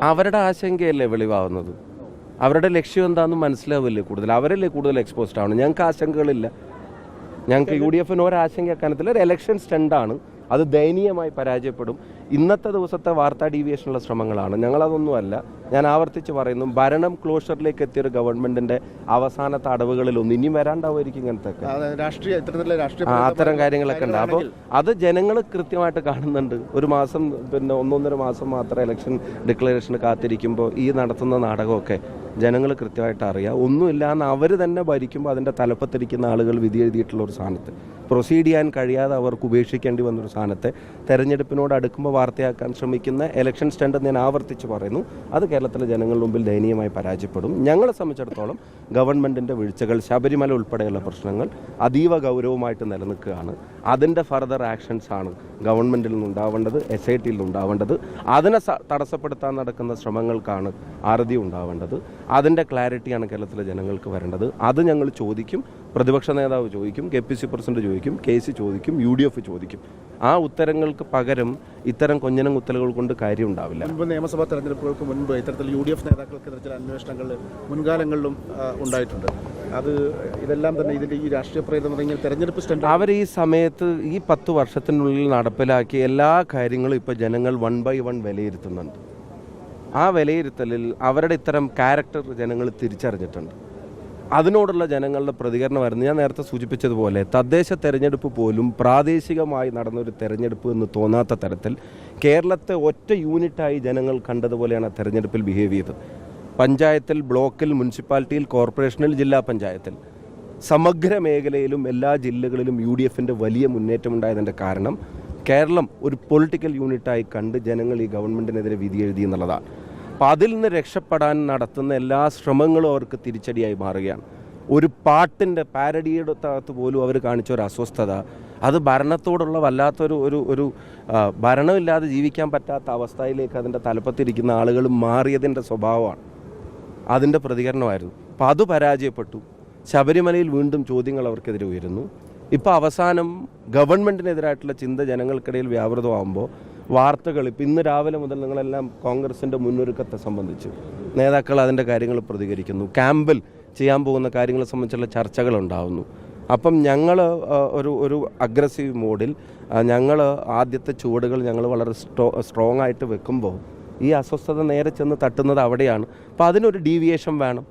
അവരുടെ ആശങ്കയല്ലേ വെളിവാകുന്നത്. അവരുടെ ലക്ഷ്യം എന്താണെന്ന് മനസ്സിലാവില്ലേ കൂടുതൽ, അവരല്ലേ കൂടുതൽ എക്സ്പോസ്ഡ് ആണ്. ഞങ്ങൾക്ക് ആശങ്കകളില്ല. ഞങ്ങൾക്ക് UDFന് ഒരാശങ്ക അക്കാര്യത്തിൽ ഒരു എലക്ഷൻ സ്റ്റണ്ടാണ്. അത് ദയനീയമായി പരാജയപ്പെടും. ഇന്നത്തെ ദിവസത്തെ വാർത്താ ഡീവിയേഷനുള്ള ശ്രമങ്ങളാണ്. ഞങ്ങളതൊന്നുമല്ല. ഞാൻ ആവർത്തിച്ച് പറയുന്നു, ഭരണം ക്ലോഷറിലേക്ക് എത്തിയൊരു ഗവൺമെന്റിന്റെ അവസാനത്തെ അടവുകളിലൊന്നും ഇനിയും വരാണ്ടാവുമായിരിക്കും. ഇങ്ങനത്തെ അത്തരം കാര്യങ്ങളൊക്കെ ഉണ്ട്. അപ്പോൾ അത് ജനങ്ങൾ കൃത്യമായിട്ട് കാണുന്നുണ്ട്. ഒരു മാസം, പിന്നെ 1.5 മാസം മാത്രം ഇലക്ഷൻ ഡിക്ലറേഷന് കാത്തിരിക്കുമ്പോൾ ഈ നടത്തുന്ന നാടകമൊക്കെ ജനങ്ങൾ കൃത്യമായിട്ട് അറിയാം. ഒന്നുമില്ലാന്ന് അവർ തന്നെ ഭരിക്കുമ്പോൾ അതിൻ്റെ തലപ്പത്തിരിക്കുന്ന ആളുകൾ വിധി എഴുതിയിട്ടുള്ള ഒരു സ്ഥാനത്ത് പ്രൊസീഡ് ചെയ്യാൻ കഴിയാതെ അവർക്ക് ഉപേക്ഷിക്കേണ്ടി വന്നൊരു സ്ഥാനത്തെ തെരഞ്ഞെടുപ്പിനോട് അടുക്കുമ്പോൾ വാർത്തയാക്കാൻ ശ്രമിക്കുന്ന ഇലക്ഷൻ സ്റ്റണ്ട് ഞാൻ ആവർത്തിച്ച് പറയുന്നു. അത് കേരളത്തിലെ ജനങ്ങളുടെ മുമ്പിൽ ദയനീയമായി പരാജയപ്പെടും. ഞങ്ങളെ സംബന്ധിച്ചിടത്തോളം ഗവൺമെൻറ്റിൻ്റെ വീഴ്ചകൾ, ശബരിമല ഉൾപ്പെടെയുള്ള പ്രശ്നങ്ങൾ അതീവ ഗൗരവമായിട്ട് നിലനിൽക്കുകയാണ്. അതിൻ്റെ ഫർദർ ആക്ഷൻസ് ആണ് ഗവൺമെൻറ്റിൽ നിന്നുണ്ടാവേണ്ടത്, SITയിൽ നിന്നുണ്ടാവേണ്ടത്. അതിനെ തടസ്സപ്പെടുത്താൻ നടക്കുന്ന ശ്രമങ്ങൾക്കാണ് അറുതി ഉണ്ടാവേണ്ടത്. അതിൻ്റെ ക്ലാരിറ്റിയാണ് കേരളത്തിലെ ജനങ്ങൾക്ക് വരേണ്ടത്. അത് ഞങ്ങൾ ചോദിക്കും. പ്രതിപക്ഷ നേതാവ് ചോദിക്കും, KPC പ്രസിഡന്റ് ചോദിക്കും, KC ചോദിക്കും, UDF ചോദിക്കും. ആ ഉത്തരങ്ങൾക്ക് പകരം ഇത്തരം കൊഞ്ഞനം കുത്തലുകൾ കൊണ്ട് കാര്യം ഉണ്ടാവില്ല. മുൻപ് നിയമസഭാ തെരഞ്ഞെടുപ്പുകൾക്ക് മുൻപ് ഇത്തരത്തിൽ UDF നേതാക്കൾക്കെതിരെ ചില അന്വേഷണങ്ങൾ മുൻകാലങ്ങളിലും ഉണ്ടായിട്ടുണ്ട്. ഇതെല്ലാം തന്നെ ഇതിൻ്റെ ഈ രാഷ്ട്രീയ പ്രേരിതം തുടങ്ങിയ തെരഞ്ഞെടുപ്പ് സ്റ്റണ്ട് അവർ ഈ സമയത്ത് ഈ 10 വർഷത്തിനുള്ളിൽ നടപ്പിലാക്കിയ എല്ലാ കാര്യങ്ങളും ഇപ്പോൾ ജനങ്ങൾ 1 by 1 വിലയിരുത്തുന്നുണ്ട്. ആ വിലയിരുത്തലിൽ അവരുടെ ഇത്തരം ക്യാരക്ടർ ജനങ്ങൾ തിരിച്ചറിഞ്ഞിട്ടുണ്ട്. അതിനോടുള്ള ജനങ്ങളുടെ പ്രതികരണമായിരുന്നു ഞാൻ നേരത്തെ സൂചിപ്പിച്ചതുപോലെ. തദ്ദേശ തെരഞ്ഞെടുപ്പ് പോലും പ്രാദേശികമായി നടന്നൊരു തെരഞ്ഞെടുപ്പ് എന്ന് തോന്നാത്ത തരത്തിൽ കേരളത്തെ ഒറ്റ യൂണിറ്റായി ജനങ്ങൾ കണ്ടതുപോലെയാണ് തെരഞ്ഞെടുപ്പിൽ ബിഹേവ് ചെയ്തത്. പഞ്ചായത്തിൽ, ബ്ലോക്കിൽ, മുനിസിപ്പാലിറ്റിയിൽ, കോർപ്പറേഷനിൽ, ജില്ലാ പഞ്ചായത്തിൽ, സമഗ്ര മേഖലയിലും എല്ലാ ജില്ലകളിലും UDFൻ്റെ വലിയ മുന്നേറ്റമുണ്ടായതിൻ്റെ കാരണം കേരളം ഒരു പൊളിറ്റിക്കൽ യൂണിറ്റായി കണ്ട് ജനങ്ങൾ ഈ ഗവൺമെൻറ്റിനെതിരെ വിധി എഴുതി എന്നുള്ളതാണ്. അപ്പോൾ അതിൽ നിന്ന് രക്ഷപ്പെടാൻ നടത്തുന്ന എല്ലാ ശ്രമങ്ങളും അവർക്ക് തിരിച്ചടിയായി മാറുകയാണ്. ഒരു പാട്ടിൻ്റെ പാരഡിയുടെ അകത്ത് പോലും അവർ കാണിച്ച ഒരു അസ്വസ്ഥത, അത് ഭരണത്തോടുള്ള വല്ലാത്തൊരു ഒരു ഭരണമില്ലാതെ ജീവിക്കാൻ പറ്റാത്ത അവസ്ഥയിലേക്ക് അതിൻ്റെ തലപ്പത്തിരിക്കുന്ന ആളുകൾ മാറിയതിൻ്റെ സ്വഭാവമാണ്. അതിൻ്റെ പ്രതികരണമായിരുന്നു. അപ്പോൾ അത് പരാജയപ്പെട്ടു. ശബരിമലയിൽ വീണ്ടും ചോദ്യങ്ങൾ അവർക്കെതിരെ ഉയരുന്നു. ഇപ്പോൾ അവസാനം ഗവൺമെൻറ്റിനെതിരായിട്ടുള്ള ചിന്ത ജനങ്ങൾക്കിടയിൽ വ്യാപൃതമാകുമ്പോൾ വാർത്തകൾ ഇപ്പം ഇന്ന് രാവിലെ മുതൽ നിങ്ങളെല്ലാം കോൺഗ്രസിൻ്റെ മുന്നൊരുക്കത്തെ സംബന്ധിച്ച് നേതാക്കൾ അതിൻ്റെ കാര്യങ്ങൾ പ്രതികരിക്കുന്നു. ക്യാമ്പിൽ ചെയ്യാൻ പോകുന്ന കാര്യങ്ങളെ സംബന്ധിച്ചുള്ള ചർച്ചകളുണ്ടാകുന്നു. അപ്പം ഞങ്ങൾ ഒരു അഗ്രസീവ് മോഡിൽ ഞങ്ങൾ ആദ്യത്തെ ചുവടുകൾ ഞങ്ങൾ വളരെ സ്ട്രോങ് ആയിട്ട് വെക്കുമ്പോൾ ഈ അസ്വസ്ഥത നേരെ ചെന്ന് തട്ടുന്നത് അവിടെയാണ്. അപ്പോൾ അതിനൊരു ഡീവിയേഷൻ വേണം.